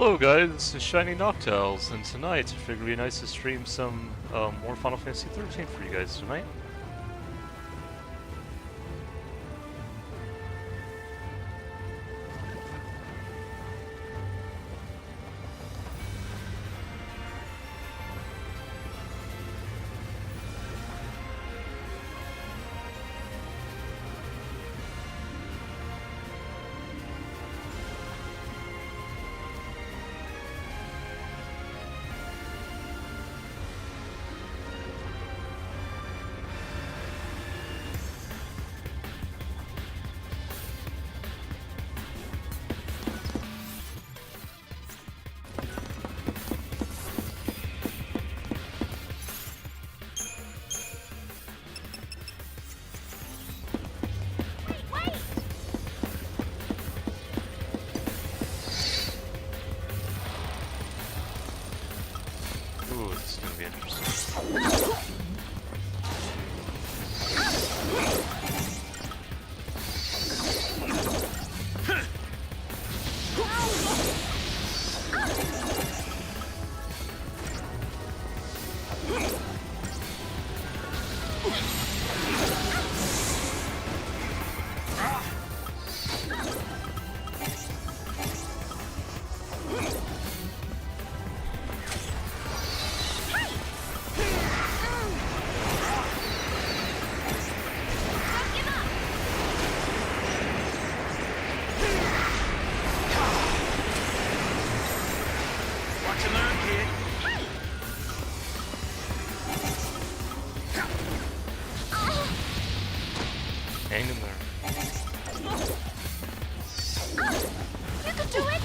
Hello guys, this is Shiny Noctiles, and tonight I figured it'd be nice to stream some more Final Fantasy XIII for you guys tonight. Ooh, this is gonna be interesting. Hang in there. You can do it!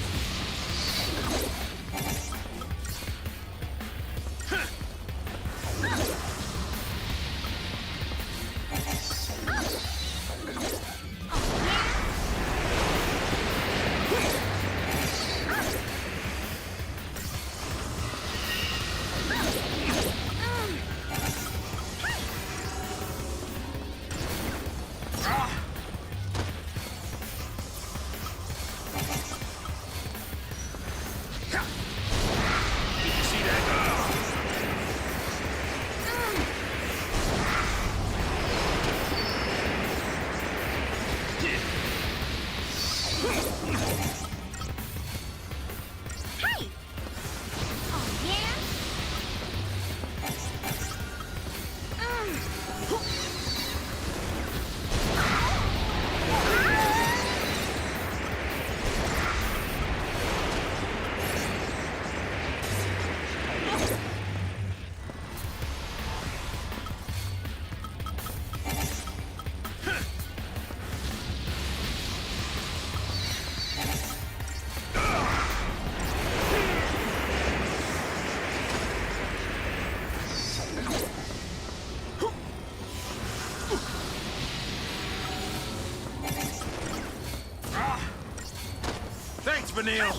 Thanks, Vanille!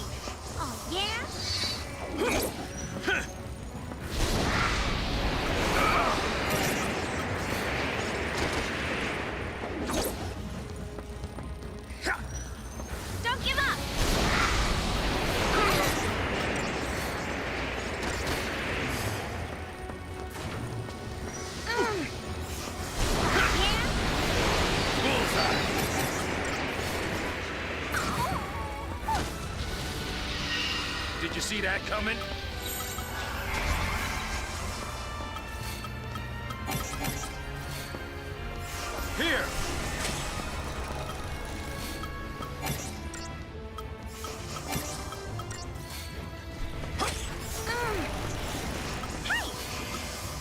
Oh, yeah? Don't give up! Did you see that coming? Here!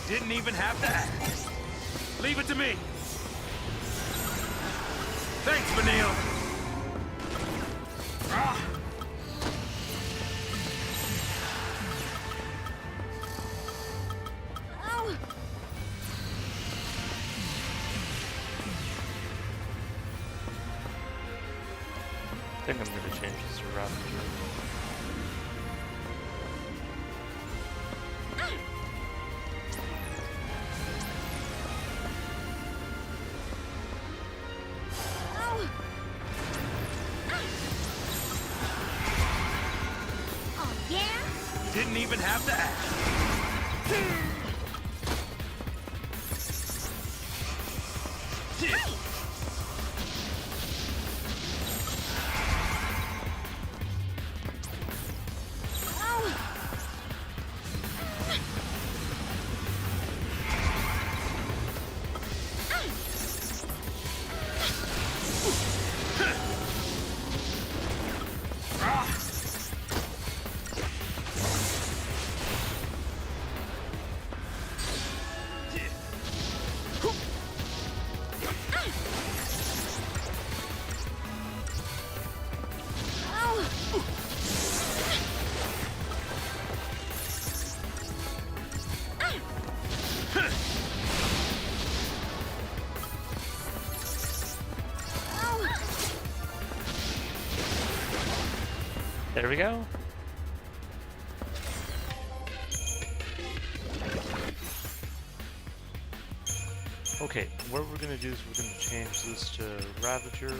Didn't even have that. Leave it to me. Thanks, Vanille. I think I'm gonna change this to Ravager. Oh, Didn't even have to ask. There we go. Okay, what we're gonna do is we're gonna change this to Ravager.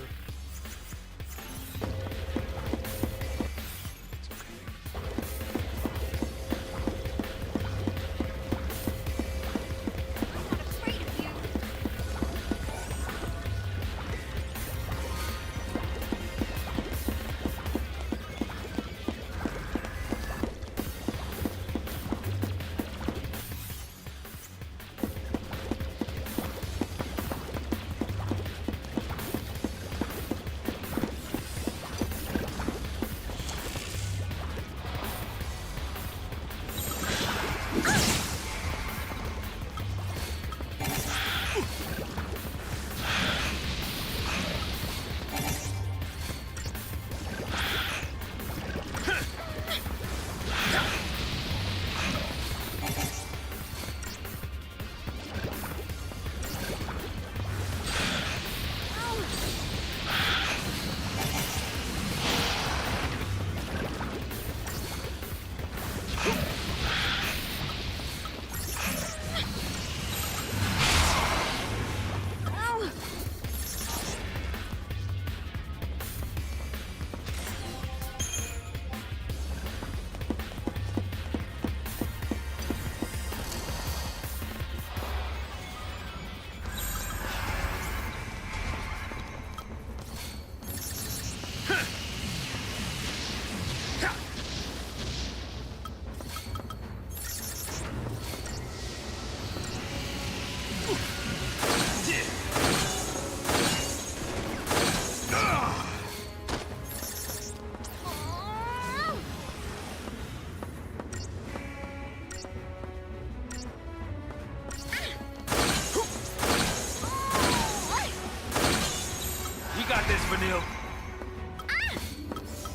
Vanille.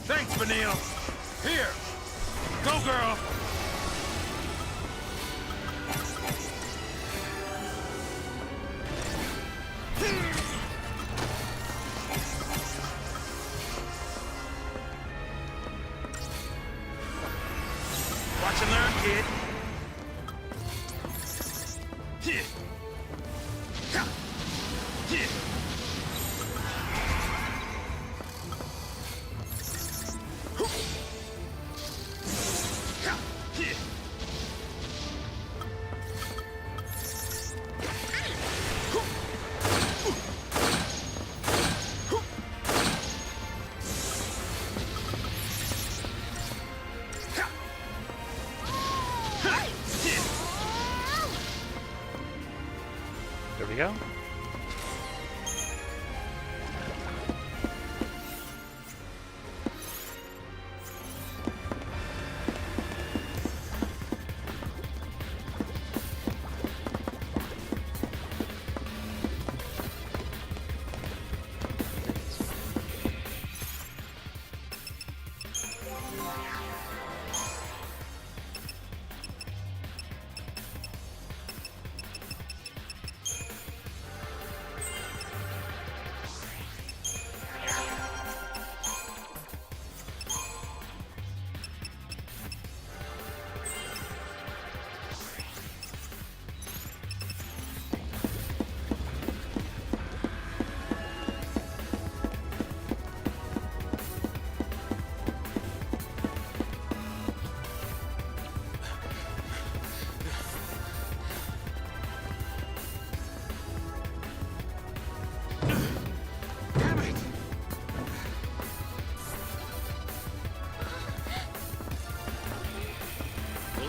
Thanks, Vanille. Here. Go, girl. Watch and learn, kid. There we go.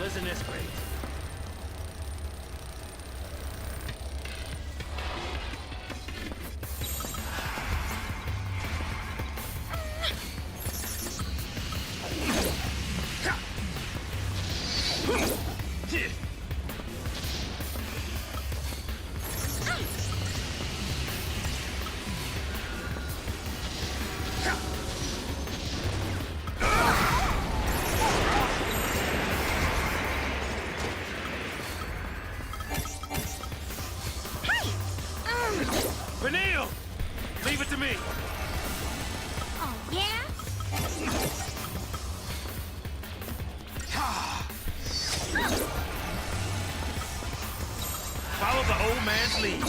isn't this great? Vanille! Leave it to me! Oh, yeah? Follow the old man's lead.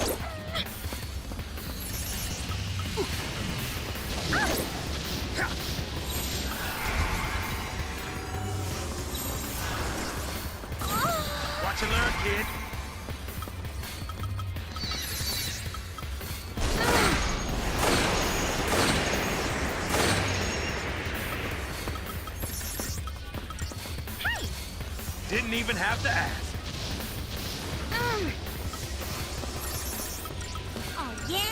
Watch and learn, kid. Didn't even have to ask. Oh, yeah?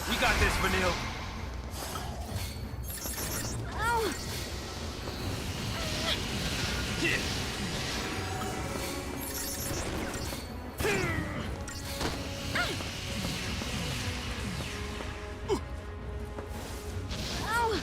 We got this, Vanille. Oh, oh. Oh.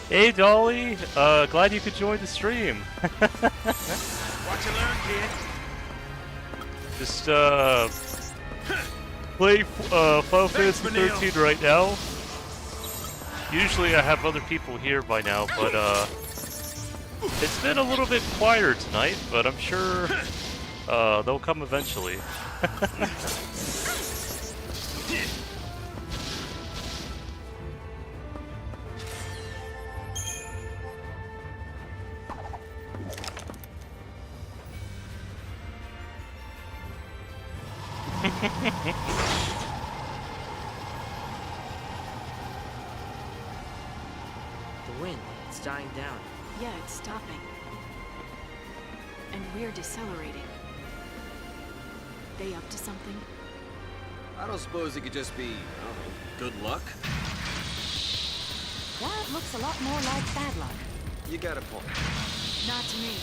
Hey Dolly, glad you could join the stream. Watch and learn, kid. Just play Final Fantasy Vanille. 13 right now. Usually I have other people here by now, but it's been a little bit quieter tonight, but I'm sure they'll come eventually. The wind, it's dying down. Yeah, it's stopping. And we're decelerating. They up to something? I don't suppose it could just be, I don't know, good luck? That looks a lot more like bad luck. You got a point. Not to me.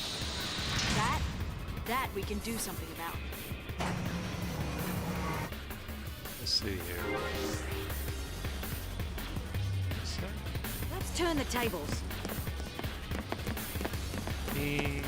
That we can do something about. Let's see here. Let's turn the tables. He-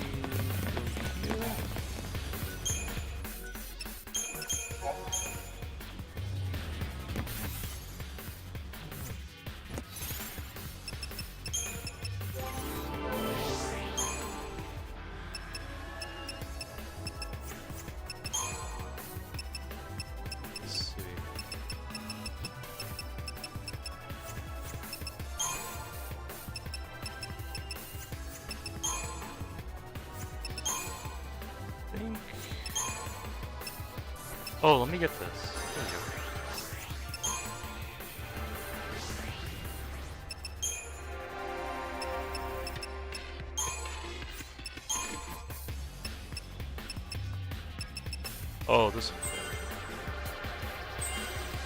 Let's see. Think. Oh, let me get this. There we go. Oh, this.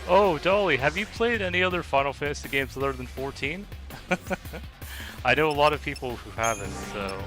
Oh, Dolly, have you played any other Final Fantasy games other than 14? I know a lot of people who haven't, so.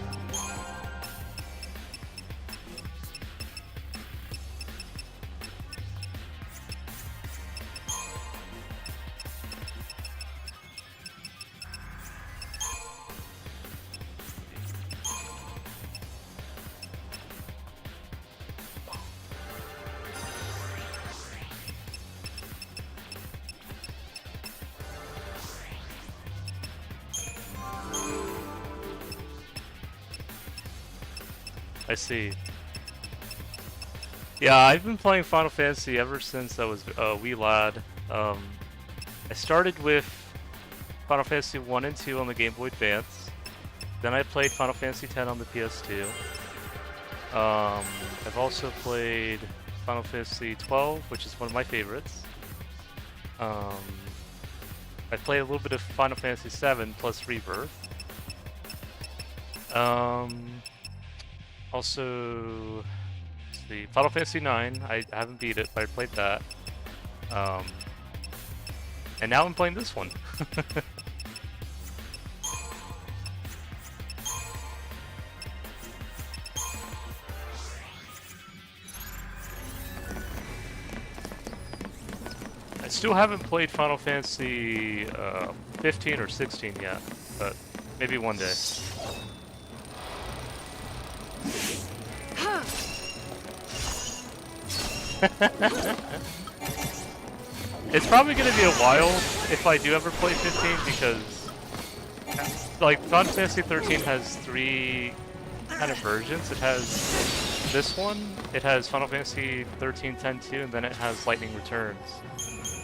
I see. Yeah, I've been playing Final Fantasy ever since I was a wee lad. I started with Final Fantasy 1 and 2 on the Game Boy Advance. Then I played Final Fantasy X on the PS2. I've also played Final Fantasy XII, which is one of my favorites. I played a little bit of Final Fantasy VII plus Rebirth. Also, let's see, Final Fantasy IX. I haven't beat it, but I played that. And now I'm playing this one. I still haven't played Final Fantasy 15 or 16 yet, but maybe one day. It's probably going to be a while if I do ever play 15 because, like, Final Fantasy 13 has 3 kind of versions. It has this one, it has Final Fantasy 13 10-2, and then it has Lightning Returns.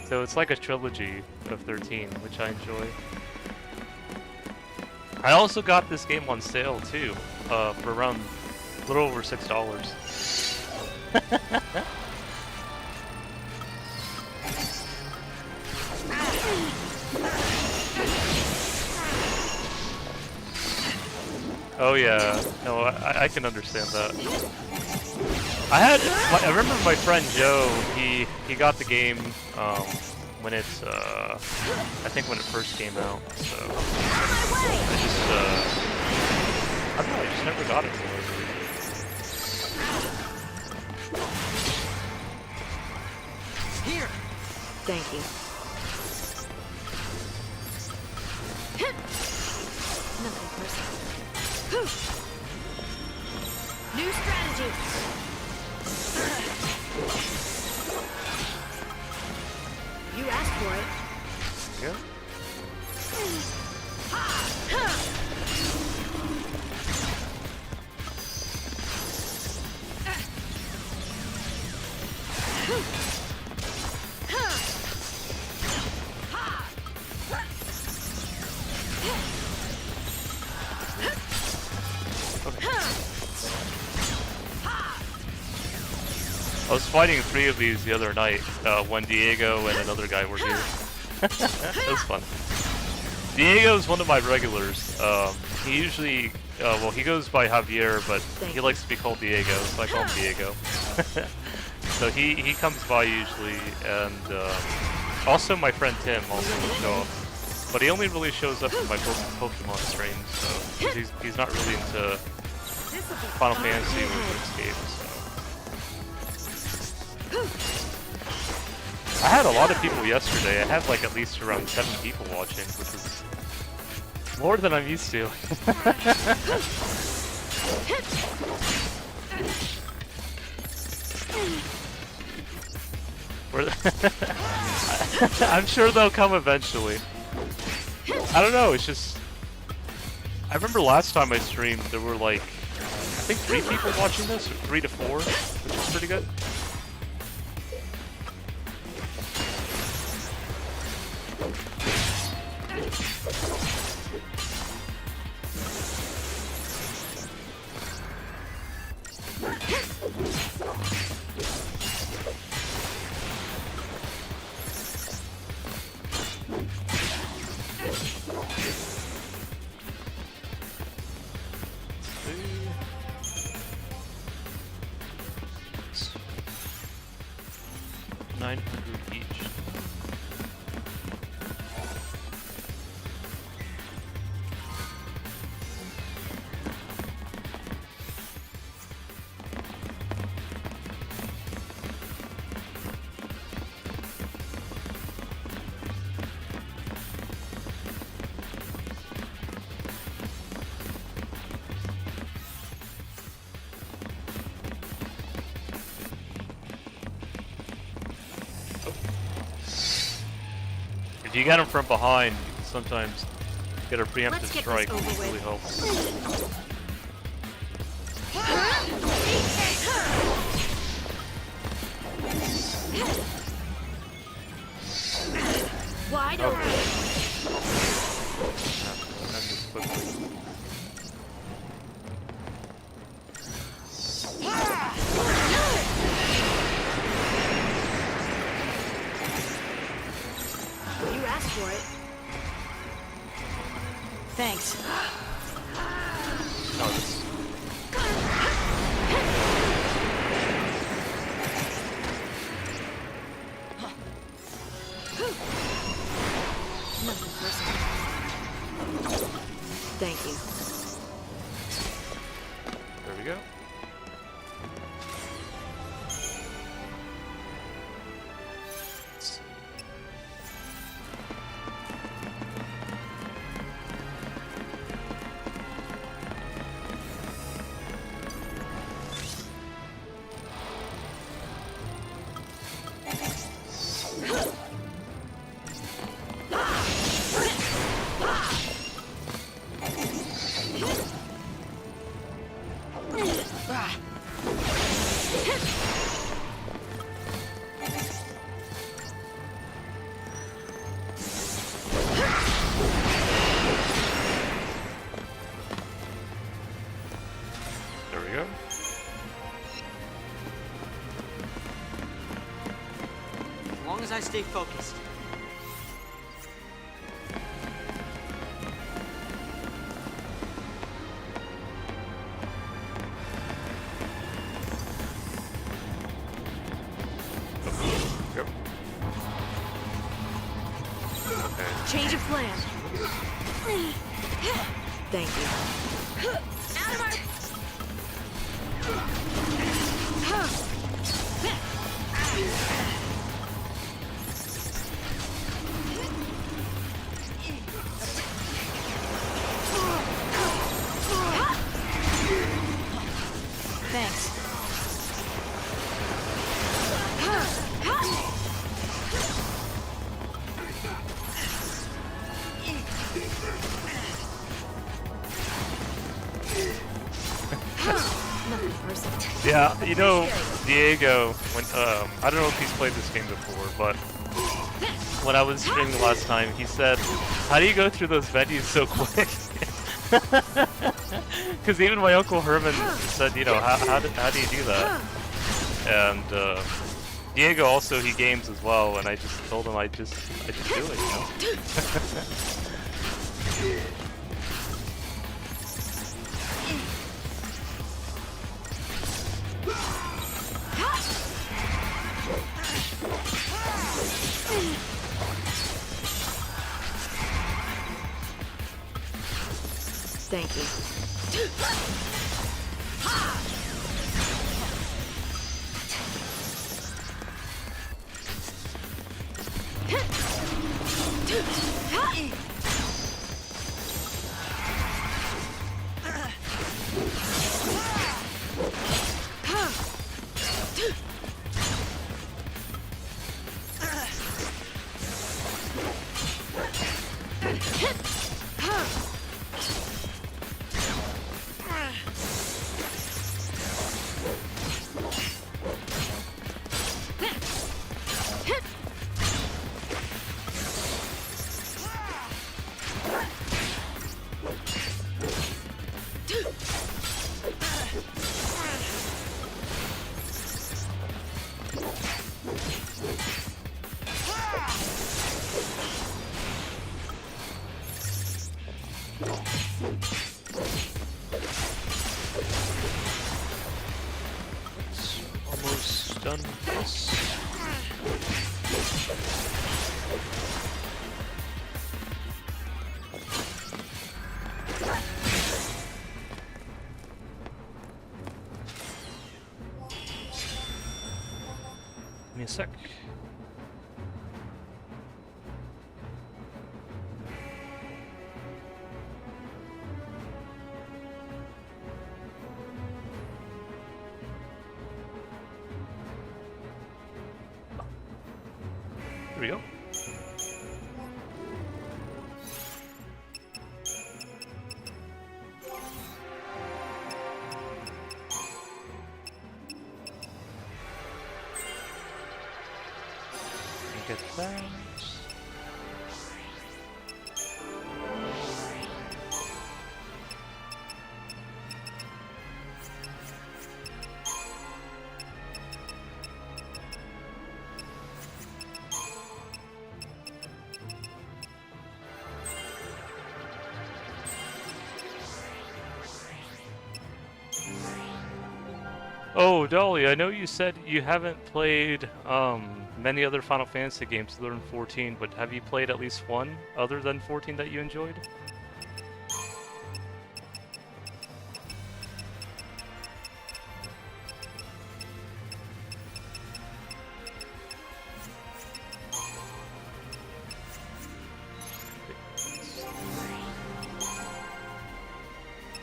So it's like a trilogy of 13, which I enjoy. I also got this game on sale too, for around a little over $6. Oh yeah, no, I can understand that. I remember my friend Joe, he got the game when it's I think when it first came out. So I don't know, I just never got it. Here. Thank you. Nothing personal. New strategy. You asked for it. Yeah. I was fighting 3 of these the other night when Diego and another guy were here. It was fun. Diego's one of my regulars. He usually, well, he goes by Javier, but he likes to be called Diego, so I call him Diego. So he comes by usually, and also my friend Tim also will show up. But he only really shows up in my Pokemon streams, so he's not really into Final Fantasy or RuneScape, so. I had a lot of people yesterday. I had like at least around 7 people watching, which is more than I'm used to. I'm sure they'll come eventually. I don't know, it's just... I remember last time I streamed, there were like, I think 3 people watching this, or 3 to 4, which is pretty good. If you get him from behind, you can sometimes get a preemptive strike, which really helps. for it. Thanks. No, this. Nothing personal. Thank you. There we go. Let's see. There we go. As long as I stay focused. Yep. Okay. Change of plan. Thank you. Out of our... Thanks. Nothing personal. Yeah, you know, Diego, when I don't know if he's played this game before, but when I was streaming last time, he said, "How do you go through those menus so quick?" Because even my Uncle Herman said, you know, how do you do that? And Diego also, he games as well, and I just told him I just do it, you know. Thank you. Almost done with this. Give me a sec. Here we go. Get that. Oh, Dolly, I know you said you haven't played many other Final Fantasy games other than 14, but have you played at least one other than 14 that you enjoyed?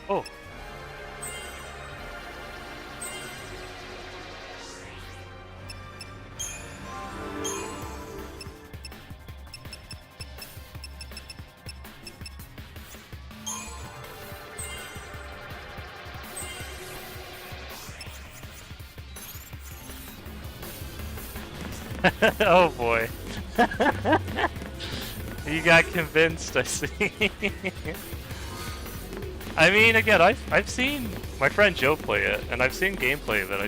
Oh. Oh boy. You got convinced, I see. I mean, again, I've seen my friend Joe play it, and I've seen gameplay of it.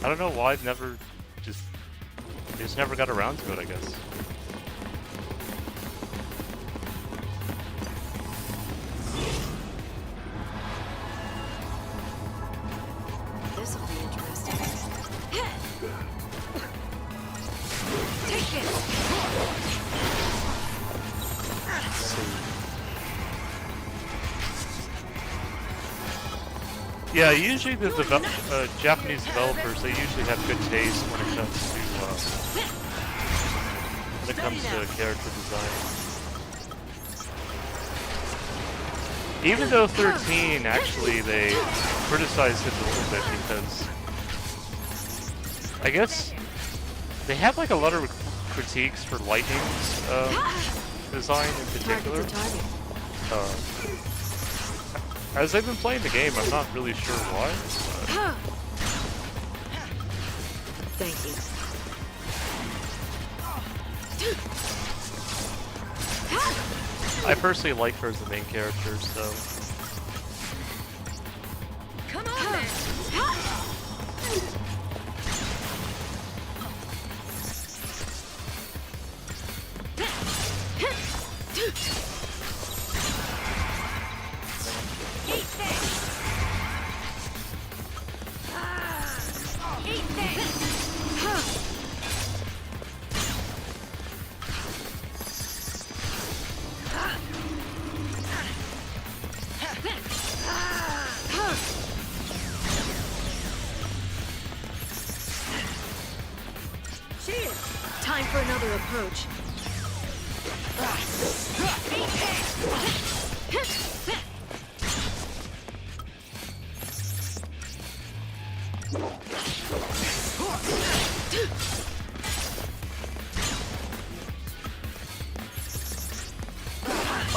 I don't know why I've never just never got around to it, I guess. This'll be interesting. Take it. Let's see. Yeah, usually the Japanese developers, they usually have good taste when it comes to character design. Even though 13, actually, they criticized it a little bit because I guess they have like a lot of critiques for Lightning's design in particular. As I've been playing the game, I'm not really sure why. Thank you. I personally like her as the main character, so. Come on, then. Eat this. Eat this. Time for another approach.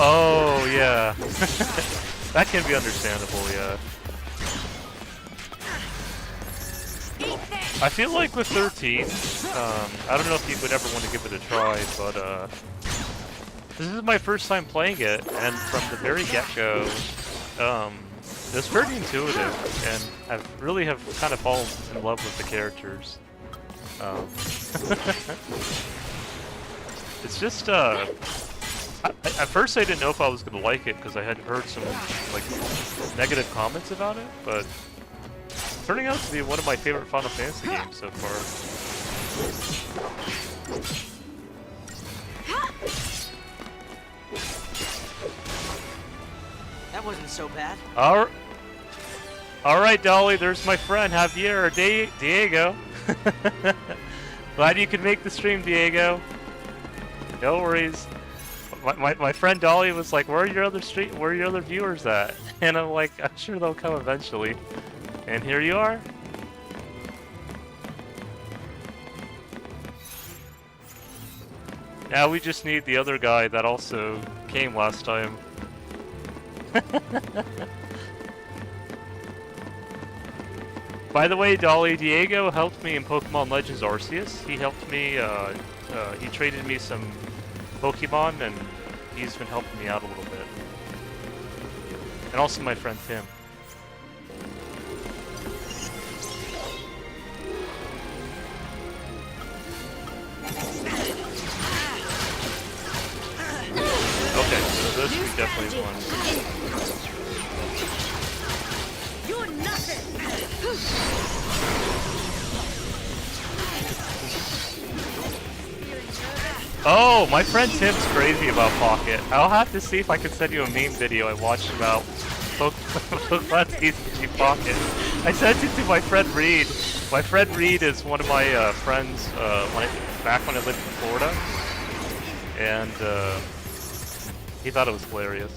Oh, yeah. That can be understandable, yeah. I feel like with 13, I don't know if you would ever want to give it a try, but this is my first time playing it, and from the very get-go, it's pretty intuitive, and I really have kind of fallen in love with the characters. It's just, at first I didn't know if I was going to like it, because I had heard some, like, negative comments about it, but it's turning out to be one of my favorite Final Fantasy games so far. That wasn't so bad. Alright, Dolly, there's my friend, Javier, or Diego. Glad you could make the stream, Diego. No worries. My friend Dolly was like, where are your other viewers at? And I'm like, I'm sure they'll come eventually. And here you are. Now we just need the other guy that also came last time. By the way, Dolly, Diego helped me in Pokemon Legends Arceus. He helped me, he traded me some Pokemon, and he's been helping me out a little bit. And also my friend Tim. Okay, so those should be definitely one. You're nothing. Oh, my friend Tim's crazy about Pocket. I'll have to see if I can send you a meme video I watched about Pokemon TCG Pocket. I sent it to my friend Reed. My friend Reed is one of my friends back when I lived in Florida. And he thought it was hilarious.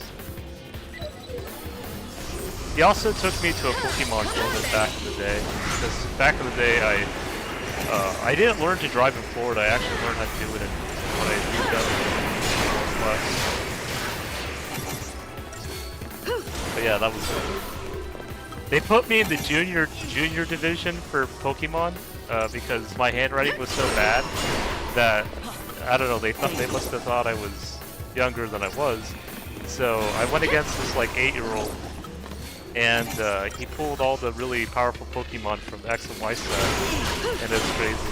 He also took me to a Pokemon tournament back in the day. Because back in the day, I didn't learn to drive in Florida. I actually learned how to do it when I moved up west. But yeah, that was cool. They put me in the junior division for Pokemon because my handwriting was so bad that I don't know. They must have thought I was younger than I was. So I went against this like 8-year-old. And he pulled all the really powerful Pokemon from the X and Y set, and it's crazy.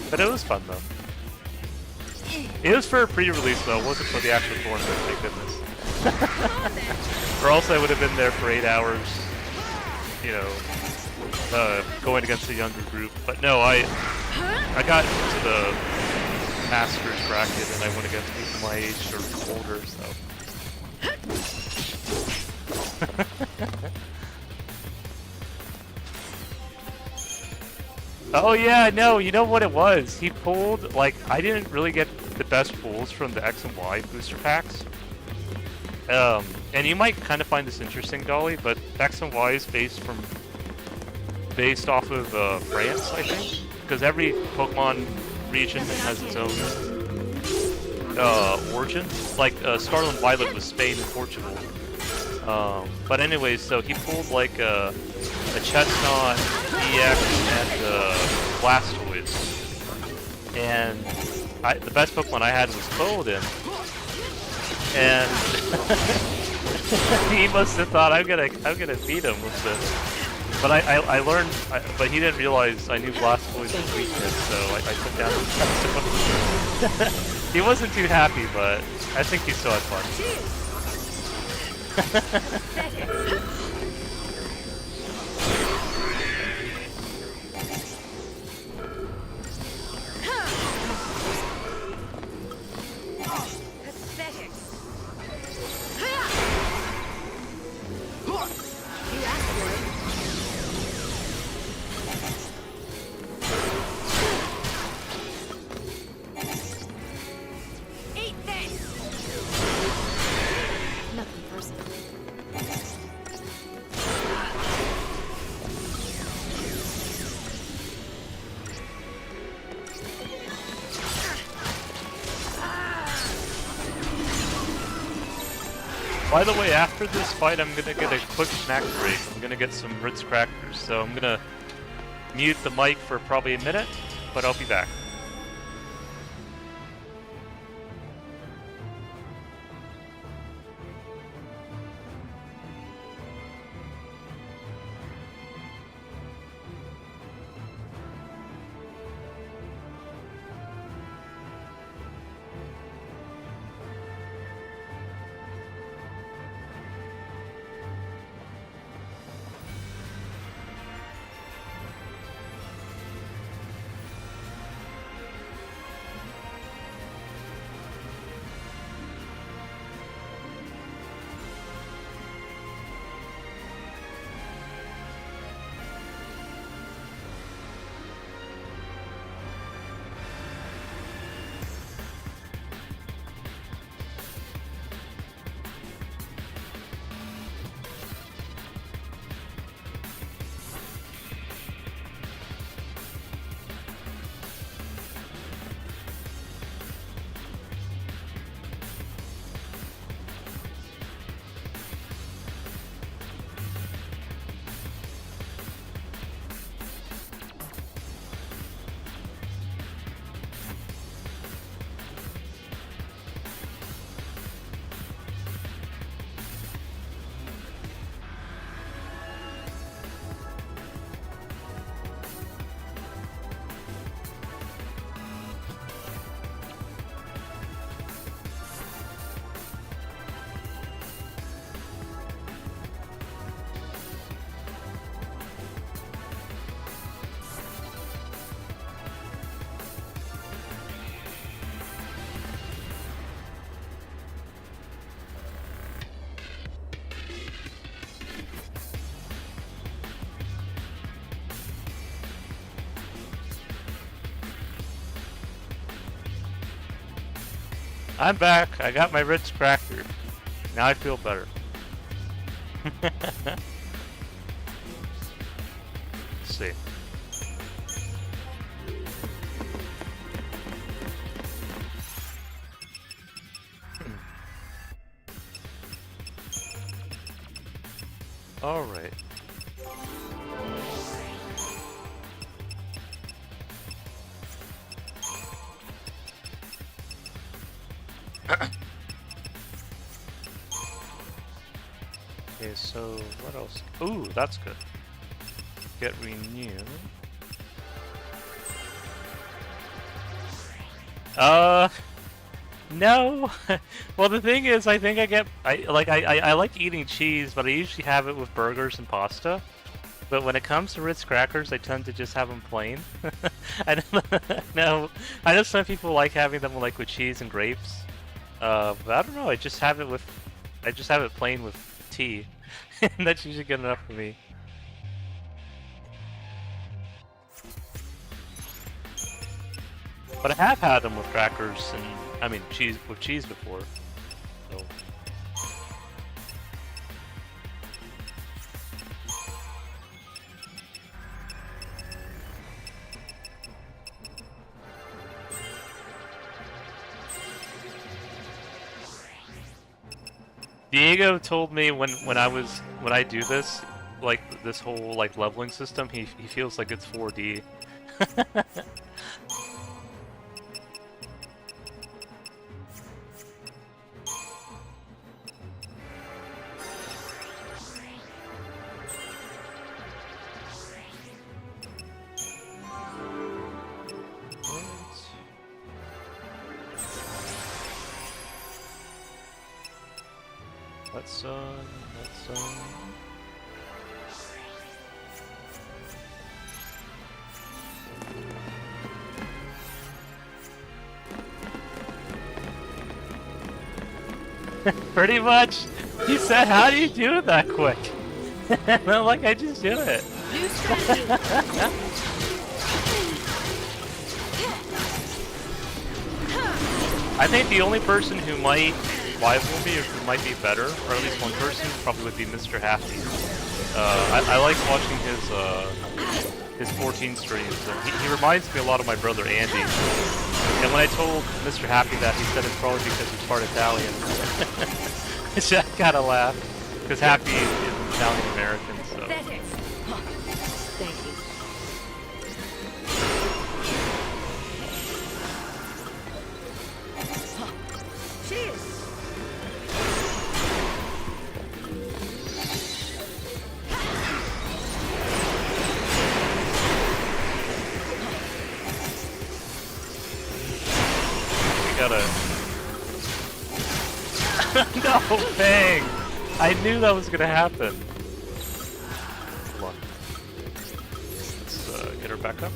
But it was fun though. It was for a pre-release though, it wasn't for the actual tournament, thank goodness. Or else I would have been there for 8 hours, you know, going against a younger group. But no, I got into the Masters bracket and I went against people my age or older, so. Oh yeah, no, you know what it was? He pulled, like, I didn't really get the best pulls from the X and Y booster packs. And you might kind of find this interesting, Dolly, but X and Y is based off of France, I think, because every Pokemon region has its own origin. Like Scarlet and Violet was Spain and Portugal. But anyways, so he pulled like a Chestnut, EX, and Blastoise. And the best Pokemon I had was Coldin. And he must have thought I'm gonna beat him with this. But I learned, but he didn't realize I knew Blastoise's weakness, so I took down his He wasn't too happy, but I think he still had fun. Pathetic. You asked for it. Eat this. Nothing personal. By the way, after this fight, I'm gonna get a quick snack break. I'm gonna get some Ritz crackers, so I'm gonna mute the mic for probably a minute, but I'll be back. I'm back. I got my Ritz cracker. Now I feel better. Let's see. All right. Okay, so what else? Ooh, that's good. Get renew. No. Well, the thing is, I think I like eating cheese, but I usually have it with burgers and pasta. But when it comes to Ritz crackers, I tend to just have them plain. I don't know. I know some people like having them like with cheese and grapes. But I don't know. I just have it plain with tea, and that's usually good enough for me. But I have had them with crackers and cheese before. So. Diego told me when I do this, like this whole like leveling system, he feels like it's 4D. Let's Pretty much. He said, "How do you do it that quick?" And I'm like, "I just do it." New strategy. I think the only person who might rival me or who might be better, or at least one person, probably would be Mr. Happy. I like watching his 14 streams. He reminds me a lot of my brother Andy. And when I told Mr. Happy that, he said it's probably because he's part Italian. Which I kind of laughed, because Happy is Italian American, so. Pathetic. Thank you. Cheers. Gotta... No, bang! I knew that was gonna happen. Hold on. Let's get her back up.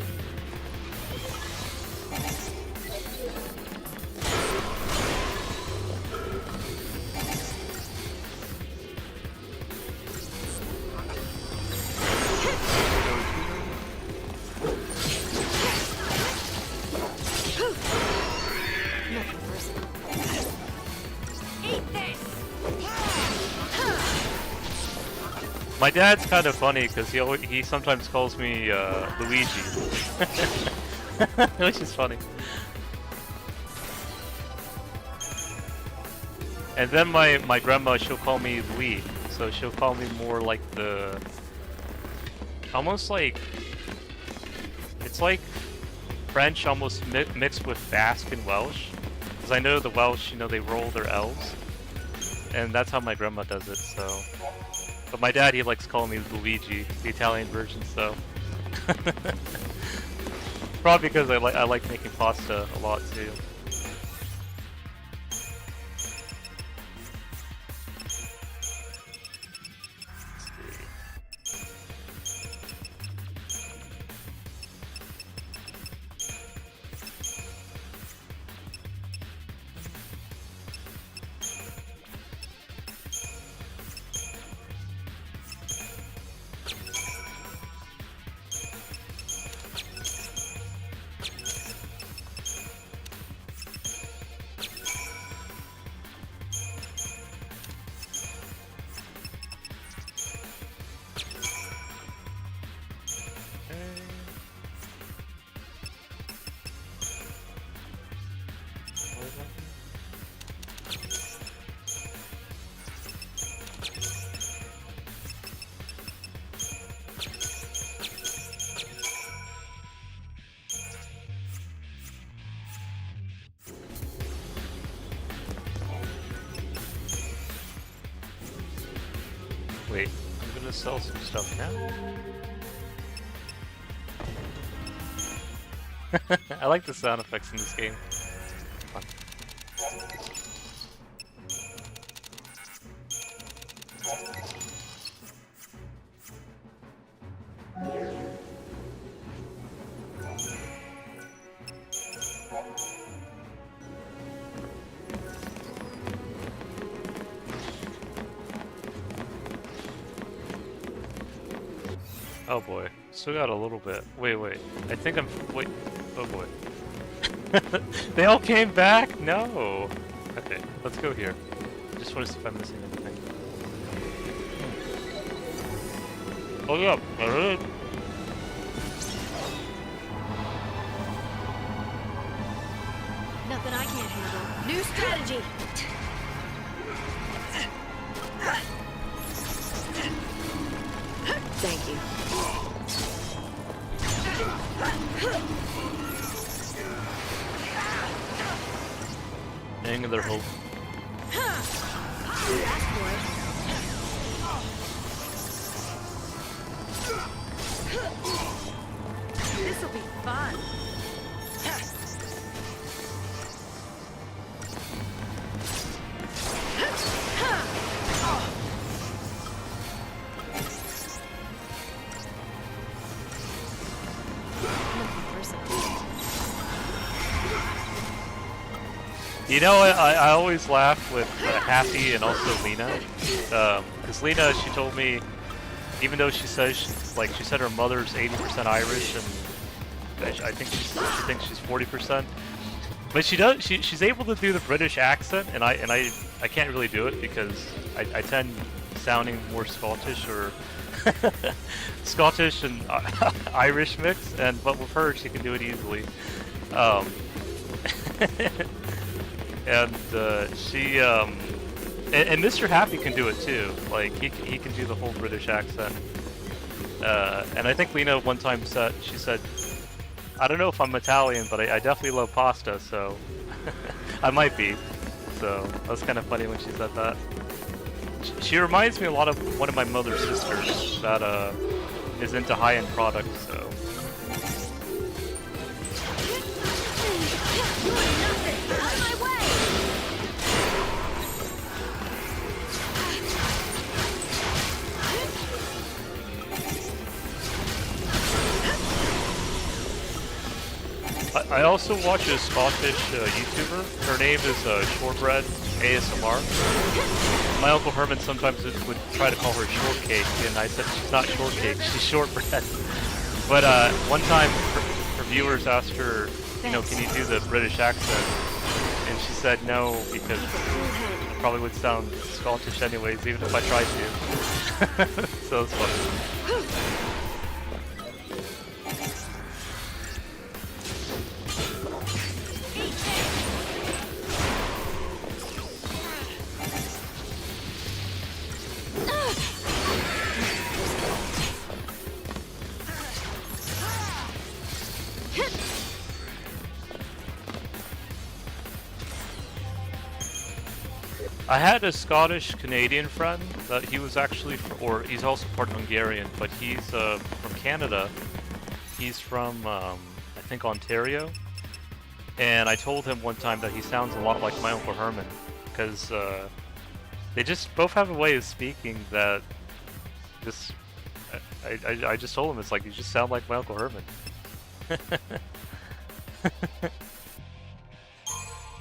My dad's kind of funny because he sometimes calls me Luigi, which is funny. And then my grandma, she'll call me Louis, so she'll call me more like the, almost like, it's like French almost mixed with Basque and Welsh, because I know the Welsh, you know, they roll their L's, and that's how my grandma does it. So. But my dad, he likes calling me Luigi, the Italian version, so... Probably because I like making pasta a lot, too. Wait, I'm gonna sell some stuff now. I like the sound effects in this game. Fun. Oh boy, still got a little bit. Wait, I think I'm. Wait, oh boy. They all came back? No! Okay, let's go here. Just want to see if I'm missing anything. Oh yeah, alright. Nothing I can't handle. New strategy. Thank you. Hang in their hope. You asked for it. This'll be fun. Nothing personal. You know, I always laugh with Happy and also Lena, because Lena, she told me, even though she says she said her mother's 80% Irish, and I think she thinks she's 40%, but she's able to do the British accent, and I can't really do it because I tend sounding more Scottish or Scottish and Irish mix, but with her she can do it easily. And she and Mr. Happy can do it too. Like he can do the whole British accent. And I think Lena one time she said, I don't know if I'm Italian, but I definitely love pasta, so I might be. So that's kind of funny when she said that. She reminds me a lot of one of my mother's sisters that is into high-end products. So. I also watch a Scottish YouTuber. Her name is Shortbread ASMR. My Uncle Herman sometimes would try to call her Shortcake, and I said she's not Shortcake, she's Shortbread. But one time her viewers asked her, you know, can you do the British accent? And she said no, because it probably would sound Scottish anyways, even if I tried to. So it's funny. I had a Scottish-Canadian friend that he was actually, or he's also part Hungarian, but he's from Canada. He's from, I think, Ontario. And I told him one time that he sounds a lot like my Uncle Herman, because they just both have a way of speaking that just, I just told him, it's like, you just sound like my Uncle Herman.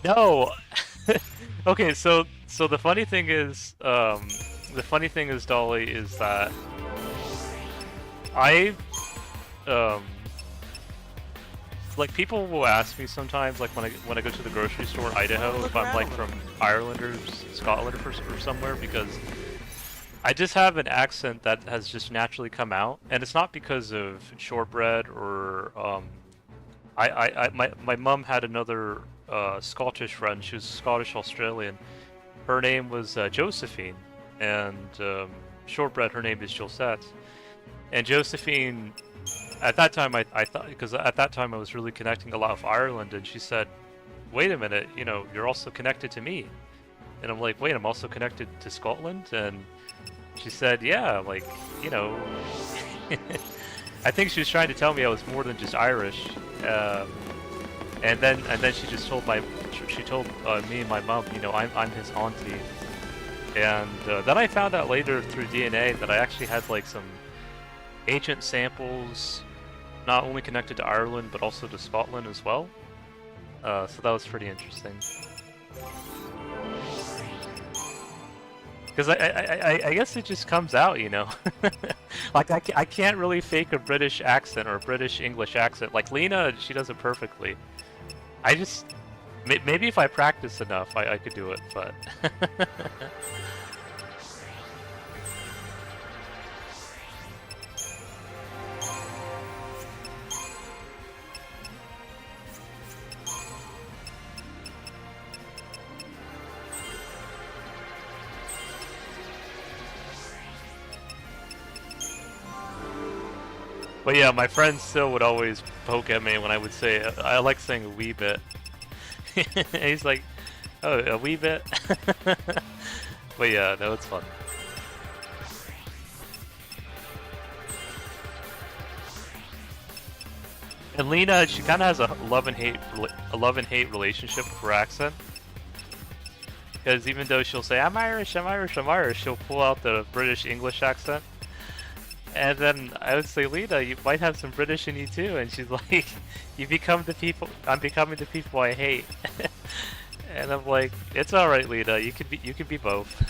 No! Okay, so the funny thing is, Dolly, is that like people will ask me sometimes, like when I go to the grocery store in Idaho, if I'm like from Ireland or Scotland or somewhere, because I just have an accent that has just naturally come out, and it's not because of shortbread or my mom had another Scottish friend. She was Scottish Australian. Her name was Josephine, and shortbread, her name is Josette. And Josephine, at that time, I thought, because at that time I was really connecting a lot with Ireland, and she said, wait a minute, you know, you're also connected to me. And I'm like, wait, I'm also connected to Scotland? And she said, yeah, like, you know, I think she was trying to tell me I was more than just Irish. And then she just told me and my mom, you know, I'm his auntie. And then I found out later through DNA that I actually had like some ancient samples, not only connected to Ireland but also to Scotland as well. So that was pretty interesting. Because I guess it just comes out, you know. Like I can't really fake a British accent or a British English accent. Like Lena, she does it perfectly. I just maybe if I practice enough, I could do it, but. But yeah, my friends still would always poke at me when I would say, I like saying a wee bit. And he's like, oh, a wee bit? But yeah, no, it's fun. And Lena, she kind of has a love and hate relationship with her accent. Because even though she'll say, I'm Irish, I'm Irish, I'm Irish, she'll pull out the British English accent. And then I would say, Lena, you might have some British in you too. And she's like, you become the people, I'm becoming the people I hate. And I'm like, it's alright, Lena, you could be both.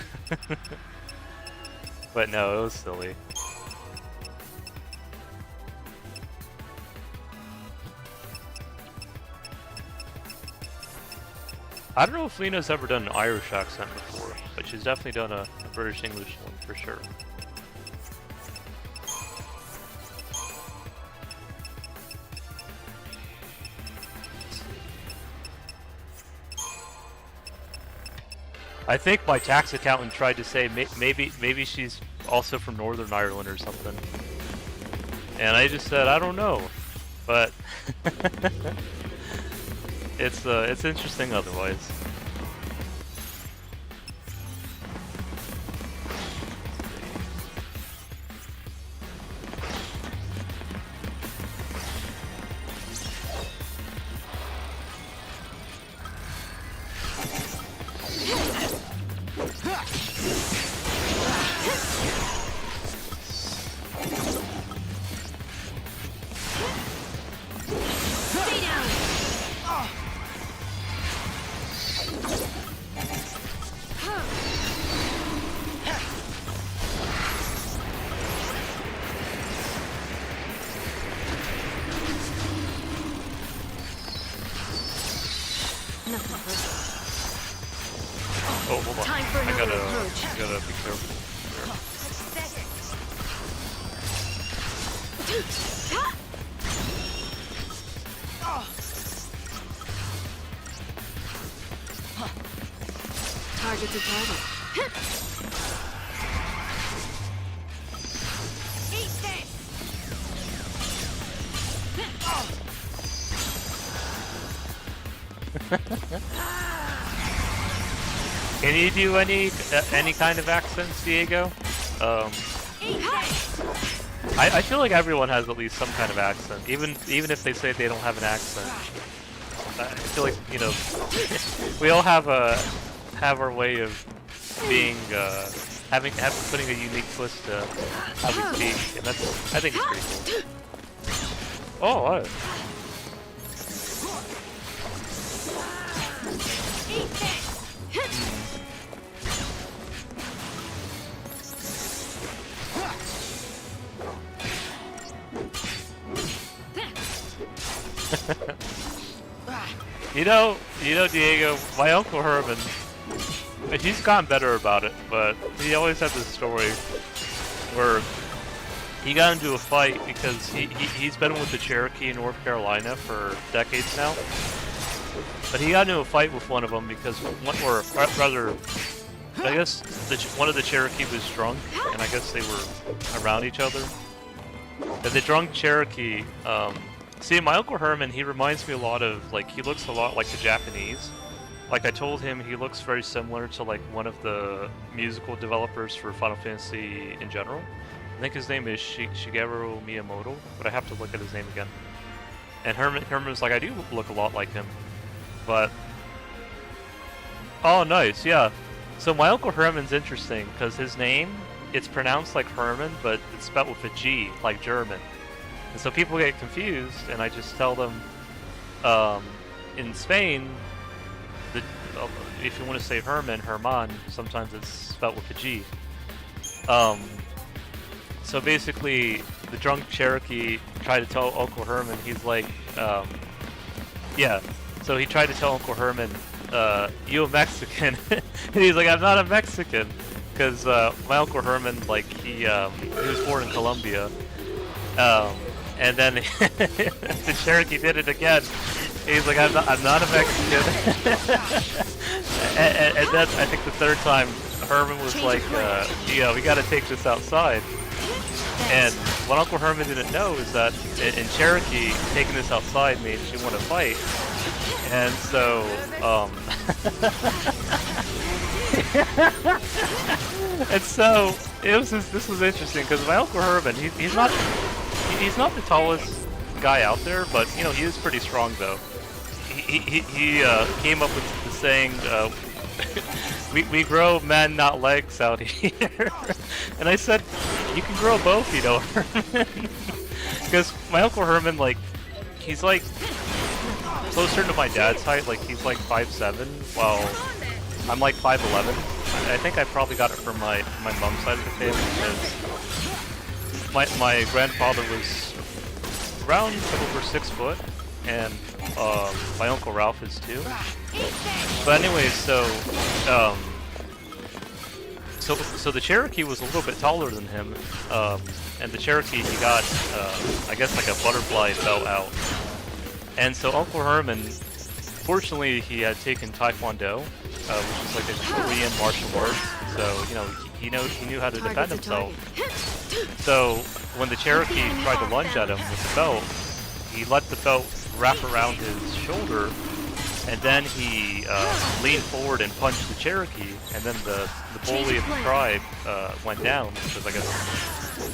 But no, it was silly. I don't know if Lena's ever done an Irish accent before, but she's definitely done a British English one for sure. I think my tax accountant tried to say maybe she's also from Northern Ireland or something, and I just said I don't know, but it's interesting otherwise. Oh, hold on. Time for I another gotta approach. be careful. Target to target. Eat this! Can you do any kind of accents, Diego? I feel like everyone has at least some kind of accent, even if they say they don't have an accent. I feel like, you know, we all have our way of being putting a unique twist to how we speak, and I think it's pretty cool. Oh, what? You know, Diego, my Uncle Herman, he's gotten better about it, but he always had this story where he got into a fight because he's been with the Cherokee in North Carolina for decades now. But he got into a fight with one of them because, or rather, I guess one of the Cherokee was drunk, and I guess they were around each other. And the drunk Cherokee, see, my Uncle Herman, he reminds me a lot of, like, he looks a lot like the Japanese. Like, I told him he looks very similar to, like, one of the musical developers for Final Fantasy in general. I think his name is Shigeru Miyamoto, but I have to look at his name again. And Herman was like, I do look a lot like him. But... oh, nice, yeah. So my Uncle Herman's interesting, because his name, it's pronounced like Herman, but it's spelled with a G, like German. And so people get confused, and I just tell them, in Spain, if you want to say Herman, sometimes it's spelled with a G. So basically, the drunk Cherokee tried to tell Uncle Herman, he's like, yeah. So he tried to tell Uncle Herman, you a Mexican? And he's like, I'm not a Mexican. Because my Uncle Herman, like, he was born in Colombia. And then the Cherokee did it again. He's like, I'm not a Mexican. and then I think the third time, Herman was like, we gotta take this outside. And what Uncle Herman didn't know is that in Cherokee, taking this outside means you want to fight. And so, and so this was interesting because my Uncle Herman, he's not the tallest guy out there, but you know he is pretty strong though. He came up with the saying, we grow men, not legs out here. And I said, you can grow both, you know, Herman. Because my Uncle Herman, like, he's like closer to my dad's height, like he's like 5'7", while I'm like 5'11". I think I probably got it from my mom's side of the family, because my grandfather was around over 6 foot, and my Uncle Ralph is too. But anyways, so the Cherokee was a little bit taller than him, and the Cherokee, he got, I guess, like a butterfly belt out. And so Uncle Herman, fortunately, he had taken Taekwondo, which is like a Korean martial art. So, you know, he knew how to defend himself. So when the Cherokee tried to lunge at him with the belt, he let the belt wrap around his shoulder, and then he leaned forward and punched the Cherokee, and then the bully of the tribe went down, because I guess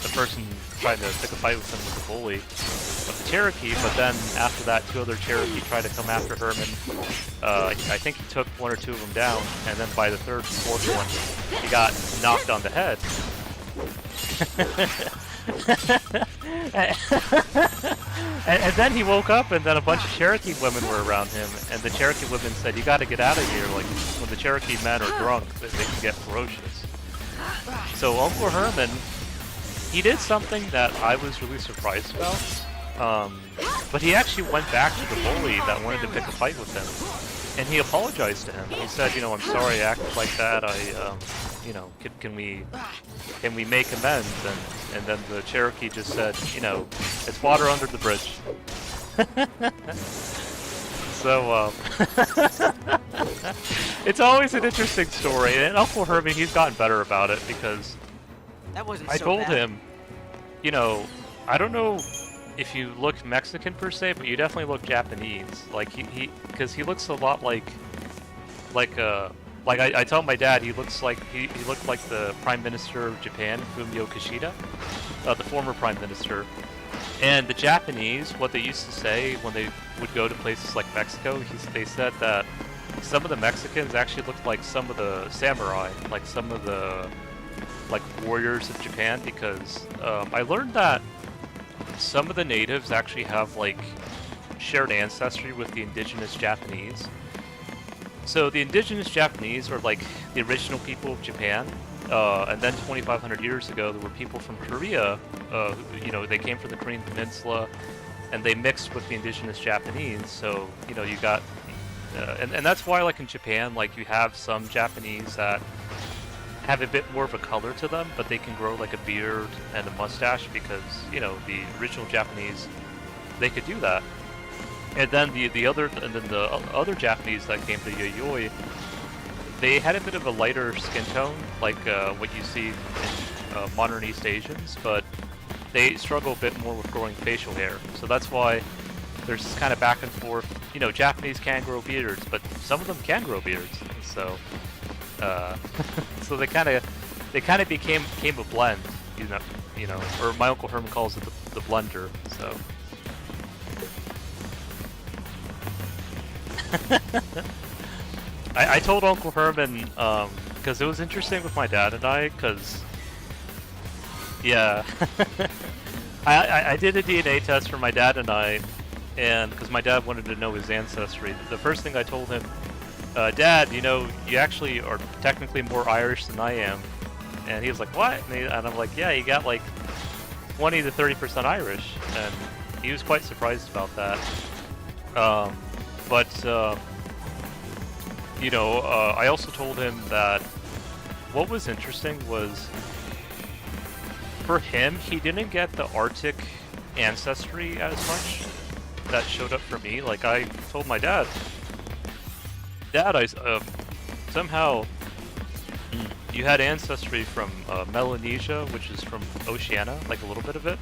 the person tried to pick a fight with him was the bully of the Cherokee. But then after that, 2 other Cherokee tried to come after Herman. I think he took 1 or 2 of them down, and then by the 3rd and 4th one, he got knocked on the head. And then he woke up, and then a bunch of Cherokee women were around him, and the Cherokee women said, you gotta get out of here, like, when the Cherokee men are drunk, they can get ferocious. So Uncle Herman, he did something that I was really surprised about, but he actually went back to the bully that wanted to pick a fight with him, and he apologized to him. He said, you know, I'm sorry I acted like that, you know, can we make amends? And then the Cherokee just said, you know, it's water under the bridge. So, it's always an interesting story, and Uncle Herman, he's gotten better about it, because That wasn't I so told bad. him, you know, I don't know if you look Mexican per se, but you definitely look Japanese. Like, because he looks a lot like I tell my dad, he looks like he looked like the Prime Minister of Japan, Fumio Kishida, the former Prime Minister. And the Japanese, what they used to say when they would go to places like Mexico, they said that some of the Mexicans actually looked like some of the samurai, like some of the warriors of Japan, because I learned that some of the natives actually have like shared ancestry with the indigenous Japanese. So the indigenous Japanese are like the original people of Japan, and then 2,500 years ago there were people from Korea, you know, they came from the Korean Peninsula, and they mixed with the indigenous Japanese. So, you know, you got, and that's why, like in Japan, like you have some Japanese that have a bit more of a color to them, but they can grow like a beard and a mustache, because, you know, the original Japanese, they could do that. And then the other Japanese that came to Yayoi, they had a bit of a lighter skin tone, like what you see in modern East Asians, but they struggle a bit more with growing facial hair. So that's why there's this kind of back and forth. You know, Japanese can grow beards, but some of them can grow beards. So, so they kind of became a blend. You know, or my Uncle Herman calls it the blender. So. I told Uncle Herman, because it was interesting with my dad and I, because, yeah, I did a DNA test for my dad and I, and because my dad wanted to know his ancestry. The first thing I told him, Dad, you know, you actually are technically more Irish than I am. And he was like, what? And I'm like, yeah, you got like 20 to 30% Irish. And he was quite surprised about that. You know, I also told him that what was interesting was, for him, he didn't get the Arctic ancestry as much that showed up for me. Like, I told my dad, somehow you had ancestry from Melanesia, which is from Oceania, like a little bit of it.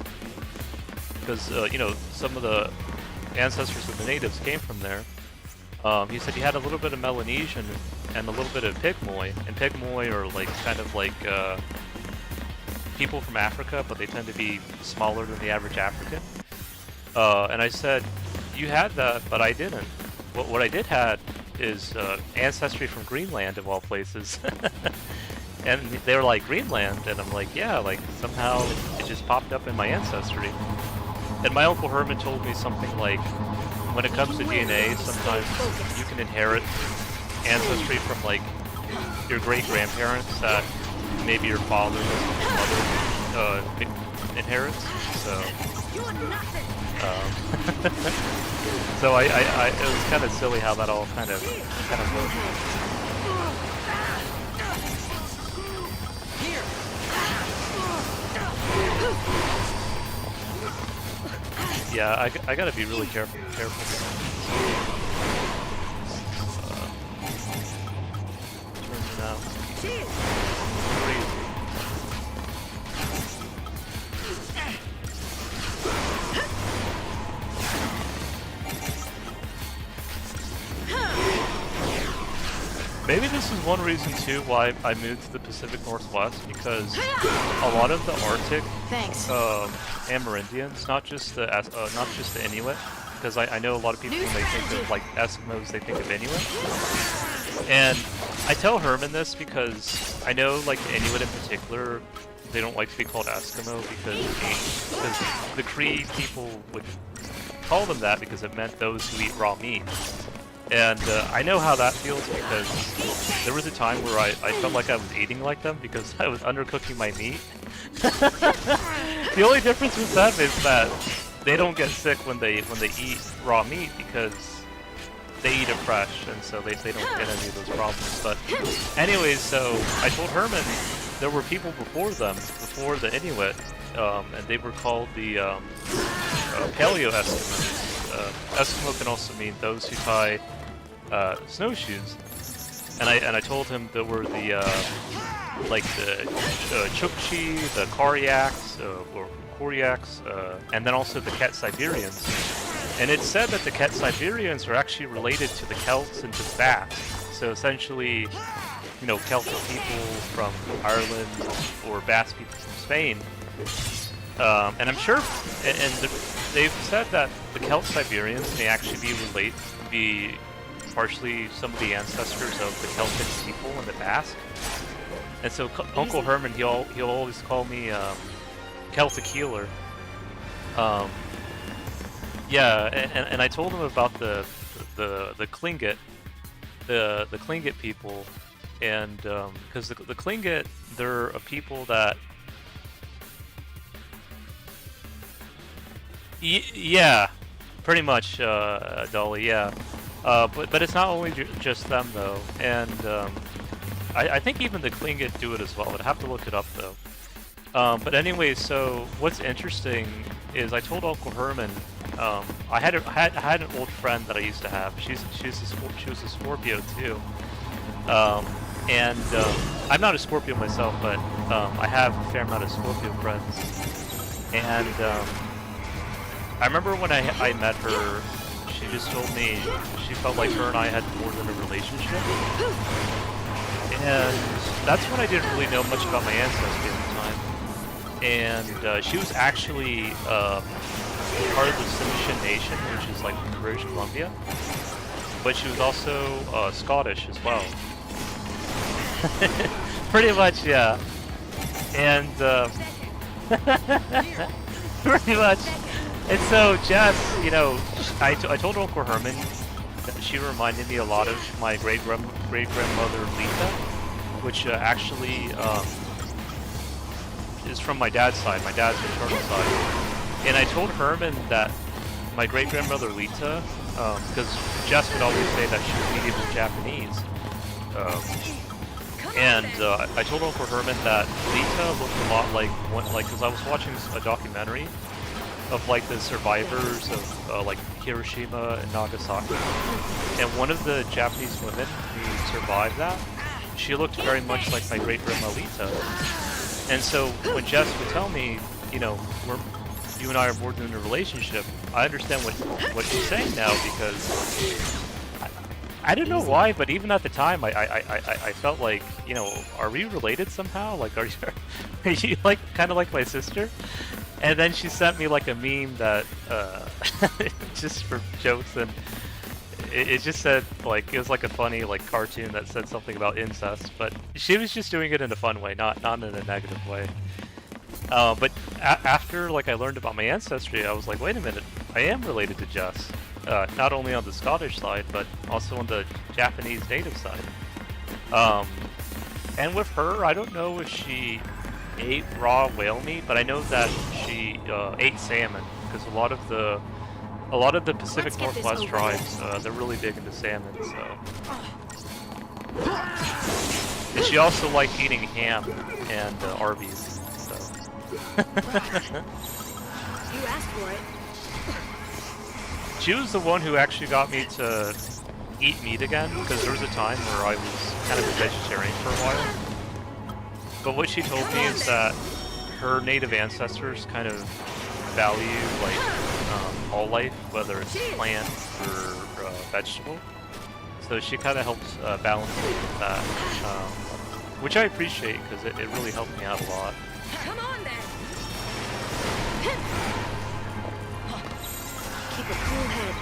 Because, you know, some of the ancestors of the natives came from there. He said he had a little bit of Melanesian and a little bit of Pygmoy, and Pygmoy are like kind of like people from Africa, but they tend to be smaller than the average African. And I said, you had that, but I didn't. What I did had is ancestry from Greenland, of all places. And they were like, Greenland? And I'm like, yeah, like somehow it just popped up in my ancestry. And my Uncle Herman told me something like, when it comes to DNA, sometimes you can inherit ancestry from like your great-grandparents that maybe your father or mother inherits. So, so I it was kind of silly how that all kind of worked. Yeah, I gotta be really careful. Turns out. Maybe this is one reason too why I moved to the Pacific Northwest, because a lot of the Arctic Amerindians, not just the Inuit, because I know a lot of people when they think of like Eskimos, they think of Inuit. And I tell Herman this because I know like the Inuit in particular, they don't like to be called Eskimo because the Cree people would call them that because it meant those who eat raw meat. And I know how that feels because there was a time where I felt like I was eating like them because I was undercooking my meat. The only difference with them is that they don't get sick when they eat raw meat because they eat it fresh, and so they don't get any of those problems. But anyways, so I told Herman there were people before them, before the Inuit, and they were called the Paleo Eskimos. Eskimo can also mean those who tie snowshoes, and I told him there were the like the Chukchi, the Karyaks, or Koryaks, and then also the Ket Siberians. And it's said that the Ket Siberians are actually related to the Celts and to the Basques. So essentially, you know, Celtic people from Ireland or Basque people from Spain. And I'm sure, they've said that the Celt Siberians may actually be partially some of the ancestors of the Celtic people and the Basque. And so Uncle Herman, he'll always call me Celtic Healer. Yeah, and I told him about the Tlingit, the Tlingit people, and because the Tlingit, they're a people that. Yeah, pretty much, Dolly. Yeah, but it's not only just them though, and I think even the Tlingit do it as well. I'd have to look it up though. But anyway, so what's interesting is I told Uncle Herman. I had an old friend that I used to have. She was a Scorpio too, And I'm not a Scorpio myself, but I have a fair amount of Scorpio friends. And I remember when I met her, she just told me she felt like her and I had more than a relationship. And that's when I didn't really know much about my ancestry at the time. And she was actually part of the Tsimshian Nation, which is like British Columbia. But she was also Scottish as well. Pretty much, yeah. And pretty much. And so Jess, you know, I told Uncle Herman that she reminded me a lot of my great-grandmother Lita, which actually is from my dad's side, my dad's maternal side. And I told Herman that my great-grandmother Lita, because Jess would always say that she was medieval Japanese, and I told Uncle Herman that Lita looked a lot like, because I was watching a documentary of like the survivors of like Hiroshima and Nagasaki, and one of the Japanese women who survived that, she looked very much like my great-grandma Lita. And so when Jess would tell me, you know, you and I are more than in a relationship, I understand what she's saying now, because I don't know why, but even at the time, I felt like, you know, are we related somehow? Like, are you like kind of like my sister? And then she sent me like a meme that just for jokes, and it just said like, it was like a funny like cartoon that said something about incest, but she was just doing it in a fun way, not in a negative way. But after like I learned about my ancestry, I was like, wait a minute, I am related to Jess. Not only on the Scottish side, but also on the Japanese native side. And with her, I don't know if she ate raw whale meat, but I know that she ate salmon, because a lot of the Pacific Northwest tribes, they're really big into salmon. So, and she also liked eating ham and Arby's. So. You asked for it. She was the one who actually got me to eat meat again, because there was a time where I was kind of a vegetarian for a while. But what she told me is that her native ancestors kind of value like all life, whether it's plant or vegetable. So she kind of helps balance it with that, which I appreciate, because it really helped me out a lot. Come on then. Keep a cool head.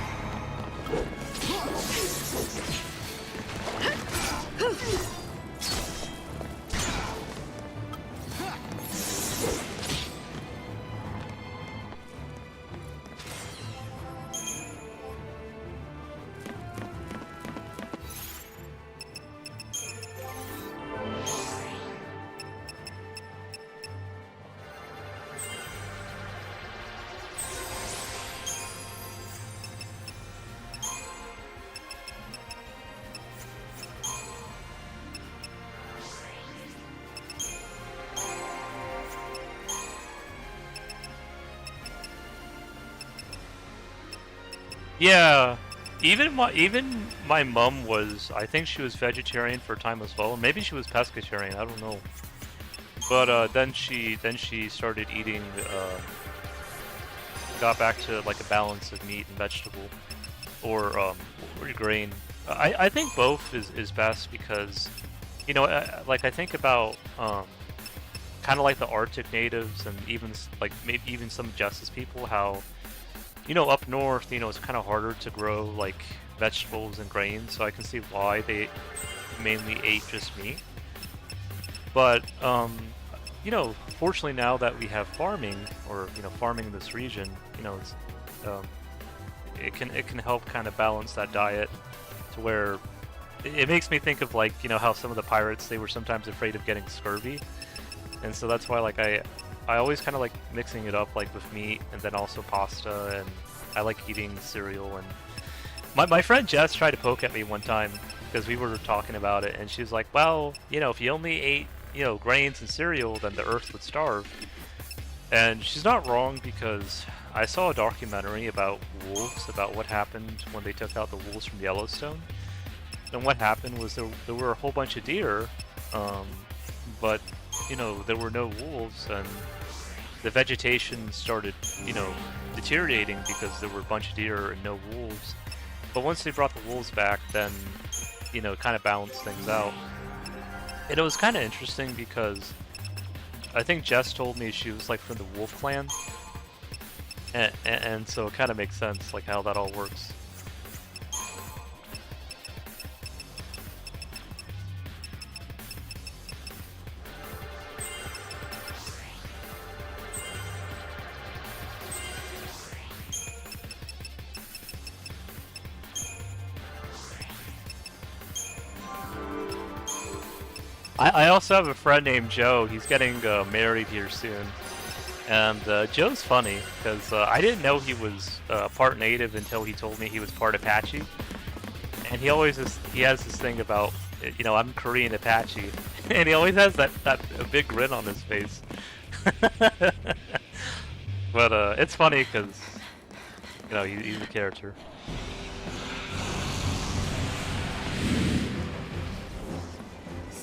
Yeah, even my mom was, I think she was vegetarian for a time as well. Maybe she was pescatarian, I don't know. But then she started eating, got back to like a balance of meat and vegetable, or grain. I think both is best, because, you know, like I think about kind of like the Arctic natives, and even like maybe even some Justice people, how, you know, up north, you know, it's kind of harder to grow like vegetables and grains, so I can see why they mainly ate just meat. But you know, fortunately now that we have farming, or you know, farming in this region, you know, it's, it can help kind of balance that diet to where it makes me think of, like, you know, how some of the pirates, they were sometimes afraid of getting scurvy, and so that's why like I always kind of like mixing it up, like with meat and then also pasta, and I like eating cereal. And my friend Jess tried to poke at me one time because we were talking about it, and she was like, well, you know, if you only ate, you know, grains and cereal, then the earth would starve. And she's not wrong, because I saw a documentary about wolves, about what happened when they took out the wolves from Yellowstone. then what happened was there were a whole bunch of deer, but you know there were no wolves, and the vegetation started deteriorating because there were a bunch of deer and no wolves. But once they brought the wolves back, then it kind of balanced things out. And it was kind of interesting because I think Jess told me she was like from the wolf clan, and so it kind of makes sense like how that all works. I also have a friend named Joe. He's getting married here soon. And Joe's funny, because I didn't know he was part native until he told me he was part Apache. And he has this thing about, I'm Korean Apache. And he always has that a big grin on his face. But it's funny because, he's a character.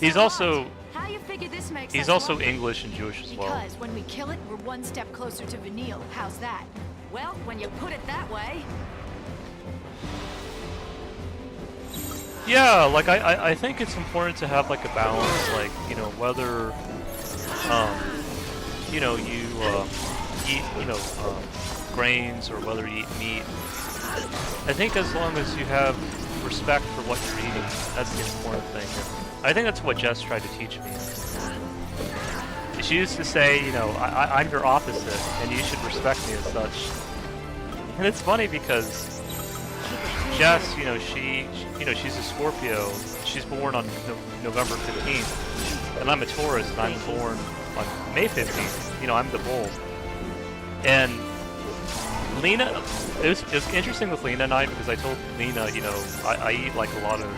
He's also How you figure this makes he's us also lucky? English and Jewish as well. Because when we kill it, we're one step closer to Vanille. How's that? Well, when you put it that way. Yeah, like I think it's important to have like a balance, like whether you eat grains or whether you eat meat. I think as long as you have respect for what you're eating, that's the important thing. And I think that's what Jess tried to teach me. She used to say, I'm your opposite, and you should respect me as such. And it's funny because Jess, she's a Scorpio. She's born on November 15th, and I'm a Taurus, and I'm born on May 15th. I'm the bull. And Lena, it was interesting with Lena and I because I told Lena, I eat like a lot of,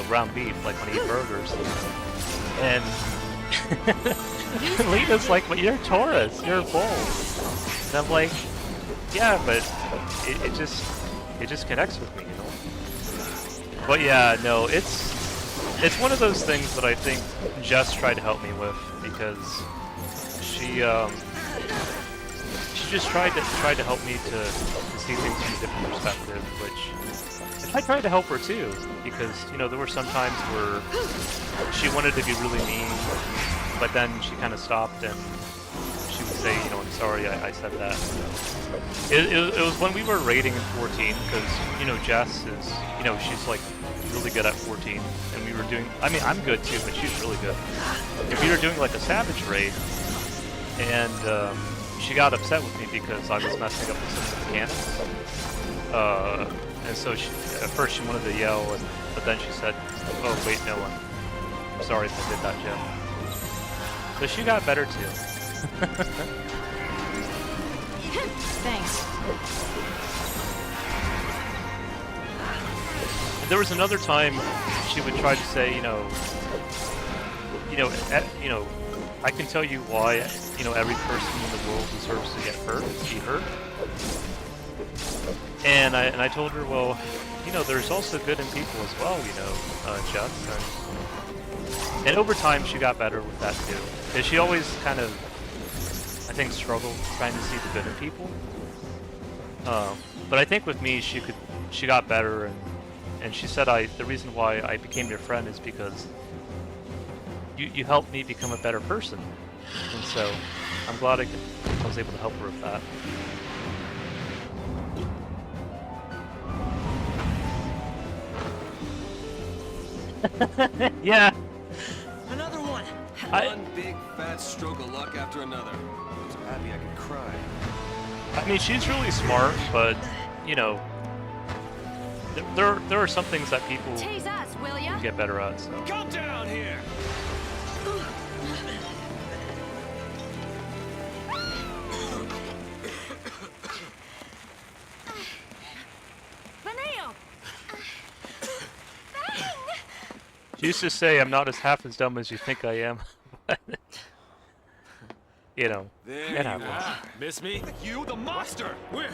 ground beef, like when I eat burgers. And Lena's like, but you're a Taurus, you're a bull. And I'm like, yeah, but it just connects with me, But yeah, no, it's one of those things that I think Jess tried to help me with because she just tried to help me to see things from a different perspective, which I tried to help her too, because there were some times where she wanted to be really mean, but then she kind of stopped and she would say, I'm sorry, I said that. It was when we were raiding in 14, because Jess is, she's like really good at 14, and we were doing. I mean, I'm good too, but she's really good. And we were doing like a savage raid, and she got upset with me because I was messing up with some of the mechanics. And so at first she wanted to yell, but then she said, "Oh wait, no one. I'm sorry if I did that, Jim." So she got better too. Thanks. There was another time she would try to say, I can tell you why, every person in the world deserves to be hurt. And I told her, well, there's also good in people as well, Jess. And over time, she got better with that too. Because she always kind of, I think, struggled trying to see the good in people. But I think with me, she got better, and she said, the reason why I became your friend is because you helped me become a better person. And so I'm glad I was able to help her with that. Yeah. Another one. One big fat stroke of luck after another. I'm so happy I could cry. I mean, she's really smart, but there are some things that people Tease us, will ya? get better at. So. Come down here! Vanille! She used to say, "I'm not half as dumb as you think I am." There it happens. Miss me? You, the monster! Where?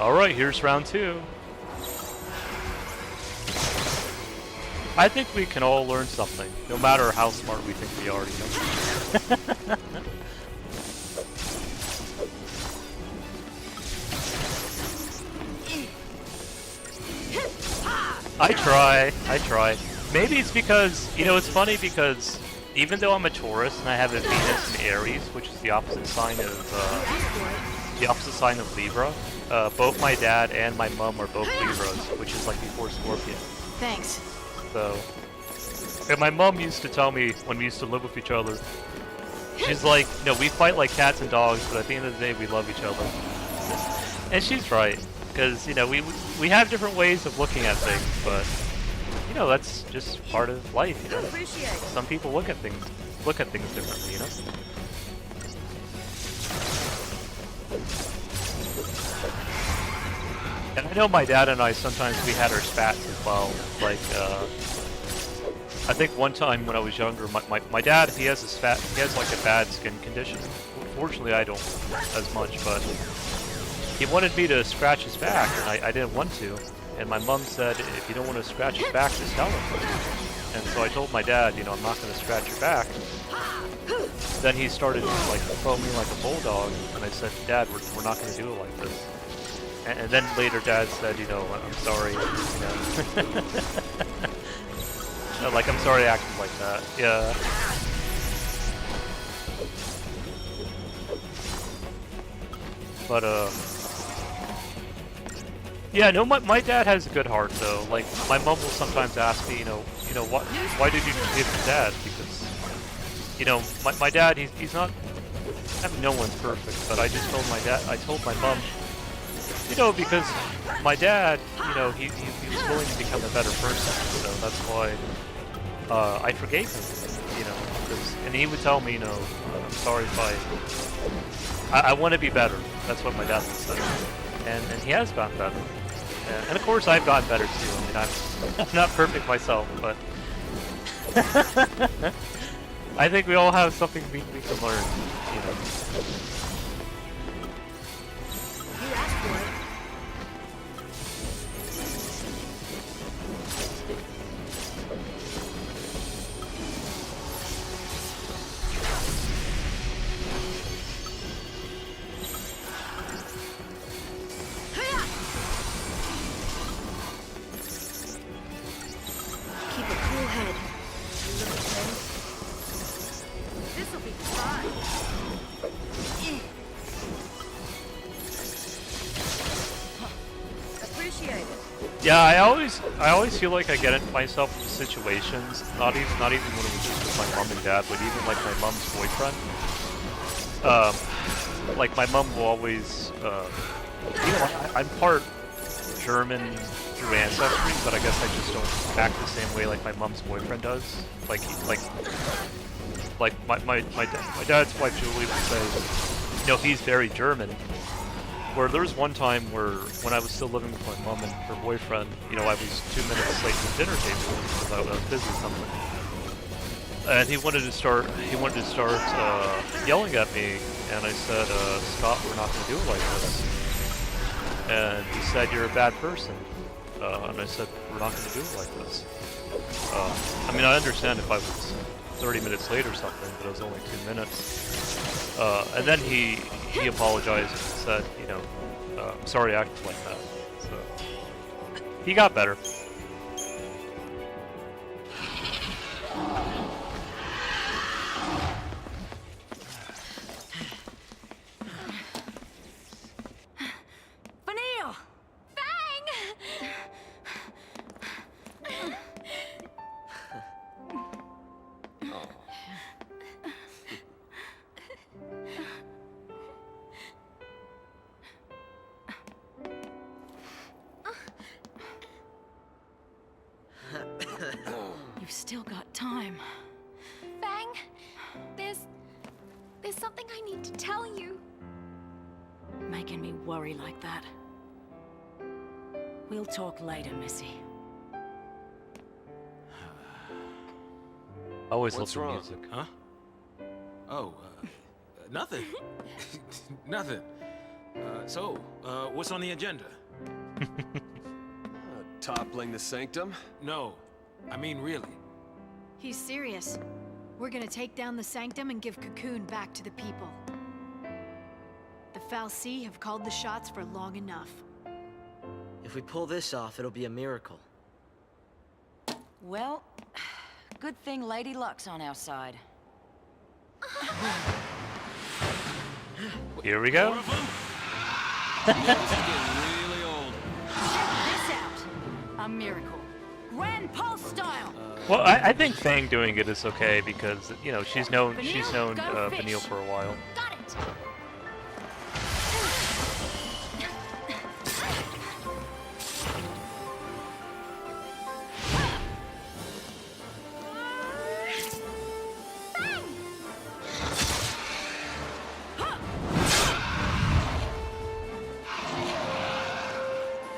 Alright, here's round 2. I think we can all learn something, no matter how smart we think we are, you know? I try. Maybe it's because, you know, it's funny because even though I'm a Taurus and I have a Venus in Aries, which is the opposite sign of Libra, both my dad and my mom are both Libras, which is like before Scorpio. Thanks. So, and my mom used to tell me when we used to live with each other, she's like, you know, we fight like cats and dogs, but at the end of the day, we love each other. And she's right, because, you know, we have different ways of looking at things, but, you know, that's just part of life, you know? Some people look at things differently, you know? And I know my dad and I, sometimes we had our spats as well. Like, I think one time when I was younger, my dad, he has like a bad skin condition. Fortunately, I don't as much, but he wanted me to scratch his back, and I didn't want to. And my mom said, if you don't want to scratch his back, just tell him. And so I told my dad, you know, I'm not going to scratch your back. Then he started like throwing me like a bulldog, and I said, Dad, we're not going to do it like this. And then later Dad said, you know, I'm sorry, you know. Like, I'm sorry I acted like that. Yeah. But, yeah, no, my dad has a good heart, though. Like, my mom will sometimes ask me, you know, why did you give your dad? Because, you know, my dad, he's not, I mean, no one's perfect, but I told my mom, you know, because my dad, you know, he was willing to become a better person, so that's why I forgave him, you know, and he would tell me, you know, I'm sorry if I want to be better. That's what my dad would say, and he has gotten better, and of course I've gotten better too. I mean, I'm not perfect myself, but I think we all have something we can learn, you know. You asked for it. Keep a cool head. Little thing. This'll be fun. Appreciate it. Yeah, I always feel like I get into myself in situations, not even when it was just with my mom and dad, but even like my mom's boyfriend. Like my mom will always, you know, I'm part German through ancestry, but I guess I just don't act the same way like my mom's boyfriend does. Like my dad's wife Julie would say, you know, he's very German. Where there was one time where, when I was still living with my mom and her boyfriend, you know, I was 2 minutes late to the dinner table because I was busy with something. And he wanted to start yelling at me, and I said, Scott, we're not going to do it like this. And he said, you're a bad person. And I said, we're not going to do it like this. I mean, I understand if I was 30 minutes late or something, but it was only 2 minutes. And then he apologized and said, you know, I'm sorry I acted like that. So he got better. Vanille! Bang! You've still got time. Bang! There's something I need to tell you. Making me worry like that. We'll talk later, Missy. I always What's love the wrong? music. Huh? Oh, nothing. Nothing. What's on the agenda? Toppling the sanctum? No, I mean really. He's serious. We're gonna take down the Sanctum and give Cocoon back to the people. The Fal'Cie have called the shots for long enough. If we pull this off, it'll be a miracle. Well, good thing Lady Luck's on our side. Here we go. This is getting really old. Check this out! A miracle. Grand Pulse style! Well, I think Fang doing it is okay because, you know, she's known Vanille, go fish. Vanille for a while. Got it!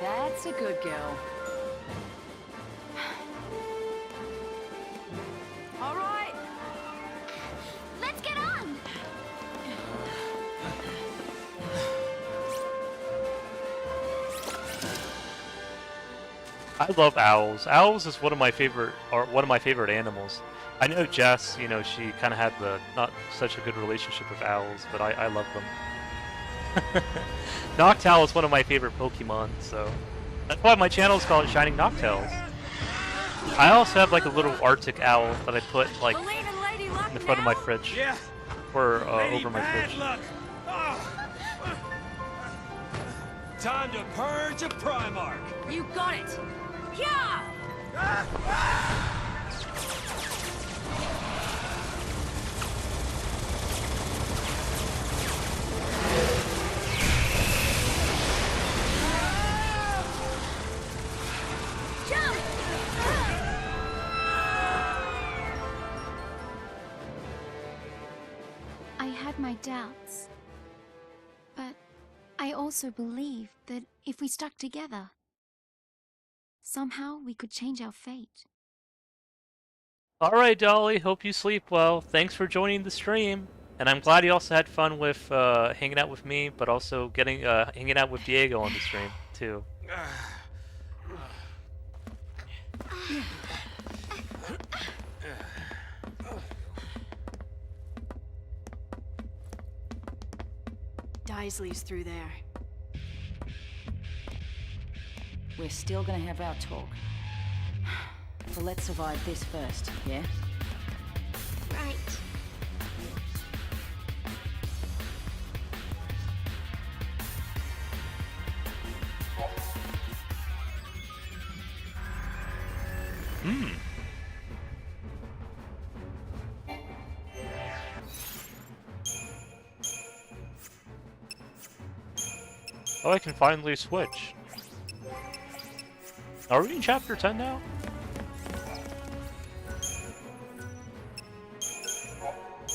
That's a good girl. All right. Let's get on! I love owls. Owls is one of my favorite animals. I know Jess, you know, she kind of had the not such a good relationship with owls, but I love them. Noctowl is one of my favorite Pokemon, so that's why my channel is called Shining Noctowls. I also have like a little Arctic owl that I put like Believe in Lady Luck in the front of my now? fridge, Yeah. or Lady over my Bad fridge. Luck. Oh. Time to purge a Primarch. You got it. Yeah! Jump! I had my doubts. But I also believed that if we stuck together, somehow we could change our fate. Alright, Dolly, hope you sleep well. Thanks for joining the stream. And I'm glad you also had fun with hanging out with me, but also hanging out with Diego on the stream, too. Daisley's through there. We're still gonna have our talk. So let's survive this first, yeah? Right. Oh, I can finally switch. Are we in chapter 10 now?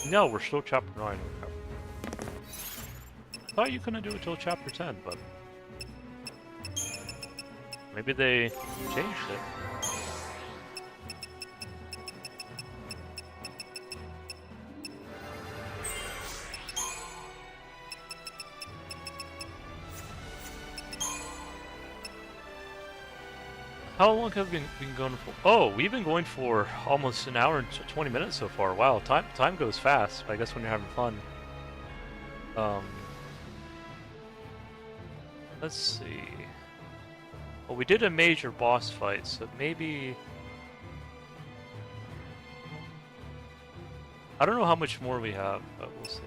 No, we're still chapter 9. I thought you couldn't do it till chapter 10, but maybe they changed it. How long have we been going for? Oh, we've been going for almost an hour and 20 minutes so far. Wow, time goes fast, I guess when you're having fun. Let's see. Well, we did a major boss fight, so maybe... I don't know how much more we have, but we'll see.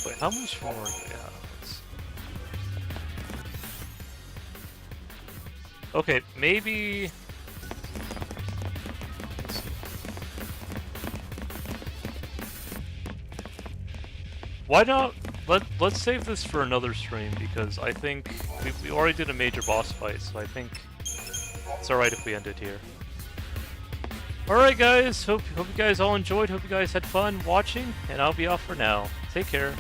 Wait, how much more do we have? Okay, maybe... Why not? Let's save this for another stream, because I think we already did a major boss fight, so I think it's alright if we end it here. Alright guys, hope you guys all enjoyed, hope you guys had fun watching, and I'll be off for now. Take care.